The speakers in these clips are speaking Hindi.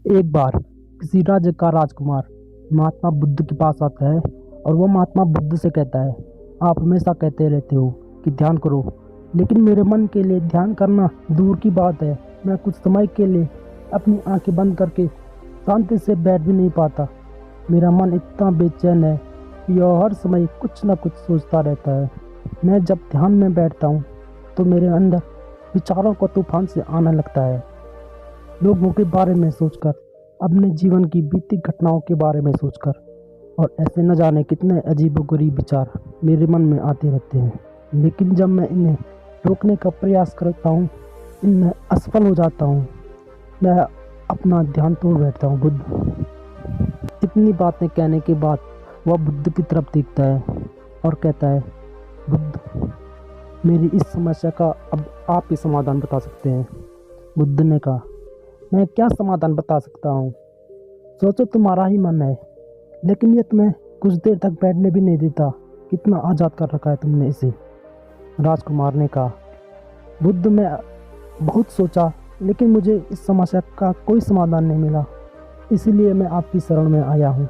एक बार किसी राज्य का राजकुमार महात्मा बुद्ध के पास आता है और वह महात्मा बुद्ध से कहता है, आप हमेशा कहते रहते हो कि ध्यान करो, लेकिन मेरे मन के लिए ध्यान करना दूर की बात है। मैं कुछ समय के लिए अपनी आंखें बंद करके शांति से बैठ भी नहीं पाता। मेरा मन इतना बेचैन है कि यह हर समय कुछ न कुछ सोचता रहता है। मैं जब ध्यान में बैठता हूँ तो मेरे अंदर विचारों का तूफान से आने लगता है। लोगों के बारे में सोचकर, अपने जीवन की बीती घटनाओं के बारे में सोचकर, और ऐसे न जाने कितने अजीबोगरीब विचार मेरे मन में आते रहते हैं। लेकिन जब मैं इन्हें रोकने का प्रयास करता हूँ, इनमें असफल हो जाता हूँ। मैं अपना ध्यान तोड़ बैठता हूँ। बुद्ध इतनी बातें कहने के बाद वह बुद्ध की तरफ देखता है और कहता है, बुद्ध, मेरी इस समस्या का अब आप ही समाधान बता सकते हैं। बुद्ध ने कहा, मैं क्या समाधान बता सकता हूँ? सोचो, तुम्हारा ही मन है, लेकिन ये तुम्हें कुछ देर तक बैठने भी नहीं देता। कितना आज़ाद कर रखा है तुमने इसे। राजकुमार ने कहा, बुद्ध, मैं बहुत सोचा, लेकिन मुझे इस समस्या का कोई समाधान नहीं मिला, इसीलिए मैं आपकी शरण में आया हूँ।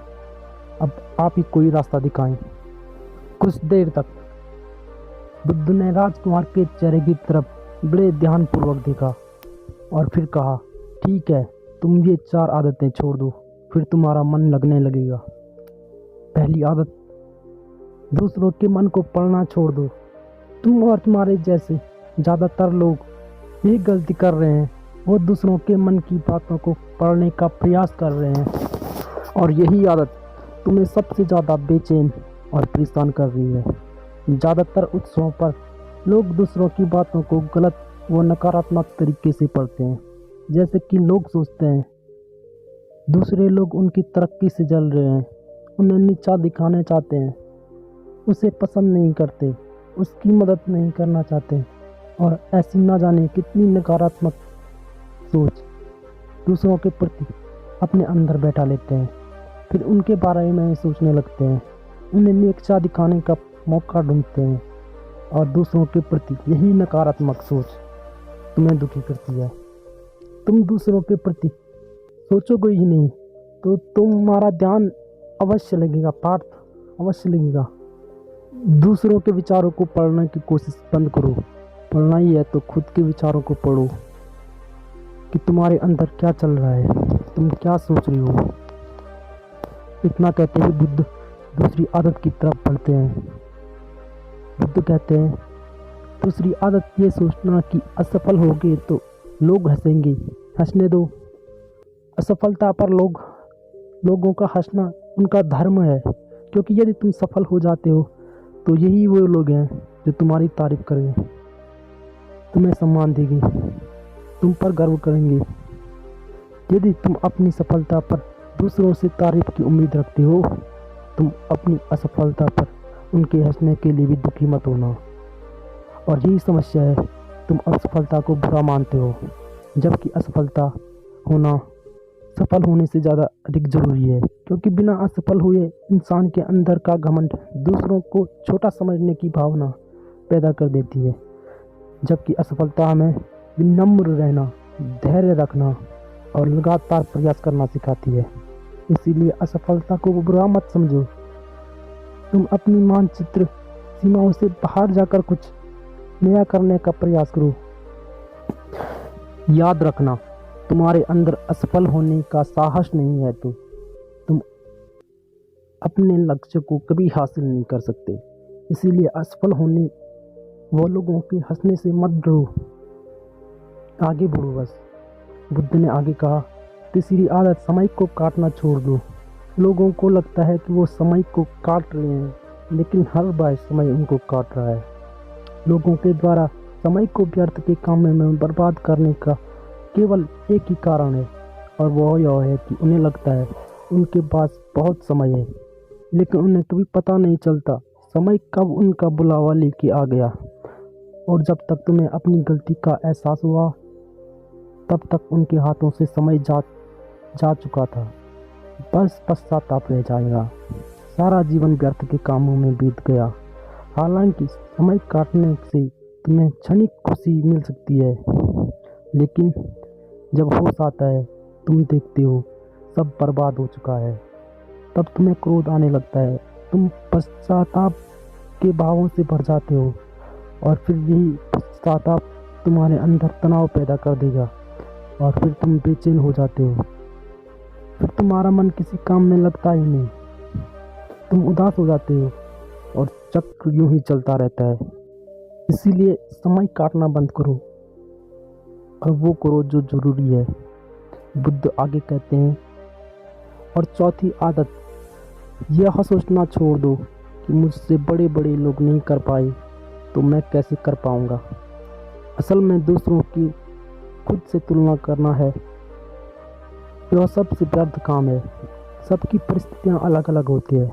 अब आप ही कोई रास्ता दिखाएं। कुछ देर तक बुद्ध ने राजकुमार के चेहरे की तरफ बड़े ध्यानपूर्वक देखा और फिर कहा, ठीक है, तुम ये 4 आदतें छोड़ दो, फिर तुम्हारा मन लगने लगेगा। पहली आदत, दूसरों के मन को पढ़ना छोड़ दो। तुम और तुम्हारे जैसे ज़्यादातर लोग यही गलती कर रहे हैं। वो दूसरों के मन की बातों को पढ़ने का प्रयास कर रहे हैं, और यही आदत तुम्हें सबसे ज़्यादा बेचैन और परेशान कर रही है। ज़्यादातर उत्सवों पर लोग दूसरों की बातों को गलत व नकारात्मक तरीके से पढ़ते हैं। जैसे कि लोग सोचते हैं दूसरे लोग उनकी तरक्की से जल रहे हैं, उन्हें नीचा दिखाना चाहते हैं, उसे पसंद नहीं करते, उसकी मदद नहीं करना चाहते, और ऐसी ना जाने कितनी नकारात्मक सोच दूसरों के प्रति अपने अंदर बैठा लेते हैं। फिर उनके बारे में सोचने लगते हैं, उन्हें नीचा दिखाने का मौका ढूंढते हैं, और दूसरों के प्रति यही नकारात्मक सोच तुम्हें दुखी करती है। तुम दूसरों के प्रति सोचोगे ही नहीं तो तुम्हारा ध्यान अवश्य लगेगा, पार्थ, अवश्य लगेगा। दूसरों के विचारों को पढ़ने की कोशिश बंद करो। पढ़ना ही है तो खुद के विचारों को पढ़ो कि तुम्हारे अंदर क्या चल रहा है, तुम क्या सोच रही हो। इतना कहते हुए बुद्ध दूसरी आदत की तरफ बढ़ते हैं। बुद्ध कहते हैं, दूसरी आदत ये सोचना कि असफल होगे तो लोग हंसेंगे। हंसने दो। असफलता पर लोगों का हंसना उनका धर्म है, क्योंकि यदि तुम सफल हो जाते हो तो यही वो लोग हैं जो तुम्हारी तारीफ करेंगे, तुम्हें सम्मान देंगे, तुम पर गर्व करेंगे। यदि तुम अपनी सफलता पर दूसरों से तारीफ की उम्मीद रखते हो, तुम अपनी असफलता पर उनके हंसने के लिए भी दुखी मत होना। और यही समस्या है, तुम असफलता को बुरा मानते हो, जबकि असफलता होना सफल होने से ज़्यादा अधिक जरूरी है, क्योंकि बिना असफल हुए इंसान के अंदर का घमंड दूसरों को छोटा समझने की भावना पैदा कर देती है, जबकि असफलता हमें विनम्र रहना, धैर्य रखना और लगातार प्रयास करना सिखाती है। इसीलिए असफलता को बुरा मत समझो। तुम अपनी मानचित्र सीमाओं से बाहर जाकर कुछ नया करने का प्रयास करो। याद रखना, तुम्हारे अंदर असफल होने का साहस नहीं है तो तुम अपने लक्ष्य को कभी हासिल नहीं कर सकते। इसीलिए असफल होने वो लोगों के हंसने से मत डरो, आगे बढ़ो बस। बुद्ध ने आगे कहा, तीसरी आदत, समय को काटना छोड़ दो। लोगों को लगता है कि वो समय को काट रहे हैं, लेकिन हर बार समय उनको काट रहा है। लोगों के द्वारा समय को व्यर्थ के कामों में बर्बाद करने का केवल एक ही कारण है, और वह यह है कि उन्हें लगता है उनके पास बहुत समय है, लेकिन उन्हें कभी पता नहीं चलता समय कब उनका बुलावा लेके आ गया। और जब तक तुम्हें अपनी गलती का एहसास हुआ, तब तक उनके हाथों से समय जा चुका था। बस पश्चाताप रह जाएगा। सारा जीवन व्यर्थ के कामों में बीत गया। हालांकि समय काटने से तुम्हें क्षणिक खुशी मिल सकती है, लेकिन जब होश आता है तुम देखते हो सब बर्बाद हो चुका है। तब तुम्हें क्रोध आने लगता है, तुम पश्चाताप के भावों से भर जाते हो और फिर यही पश्चाताप तुम्हारे अंदर तनाव पैदा कर देगा और फिर तुम बेचैन हो जाते हो। फिर तुम्हारा मन किसी काम में लगता ही नहीं, तुम उदास हो जाते हो और चक्र यूं ही चलता रहता है। इसीलिए समय काटना बंद करो और वो करो जो जरूरी है, बुद्ध आगे कहते हैं। और चौथी आदत, यह सोचना छोड़ दो कि मुझसे बड़े बड़े लोग नहीं कर पाए तो मैं कैसे कर पाऊंगा। असल में दूसरों की खुद से तुलना करना है, यह सबसे व्यर्थ काम है। सबकी परिस्थितियां अलग अलग होती है,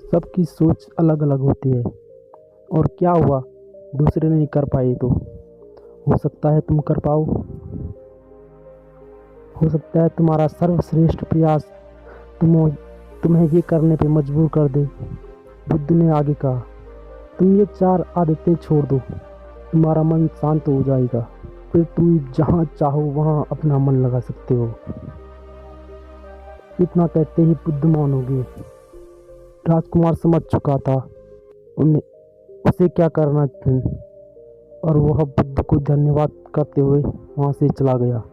सबकी सोच अलग अलग होती है। और क्या हुआ, दूसरे नहीं कर पाए तो हो सकता है तुम कर पाओ। हो सकता है तुम्हारा सर्वश्रेष्ठ प्रयास तुम्हें ये करने पे मजबूर कर दे। बुद्ध ने आगे कहा, तुम ये 4 आदतें छोड़ दो, तुम्हारा मन शांत हो जाएगा, फिर तुम जहाँ चाहो वहाँ अपना मन लगा सकते हो। इतना कहते ही बुद्ध मौन हो गए। राजकुमार समझ चुका था उन्हें उसे क्या करना था और वह बुद्ध को धन्यवाद करते हुए वहाँ से चला गया।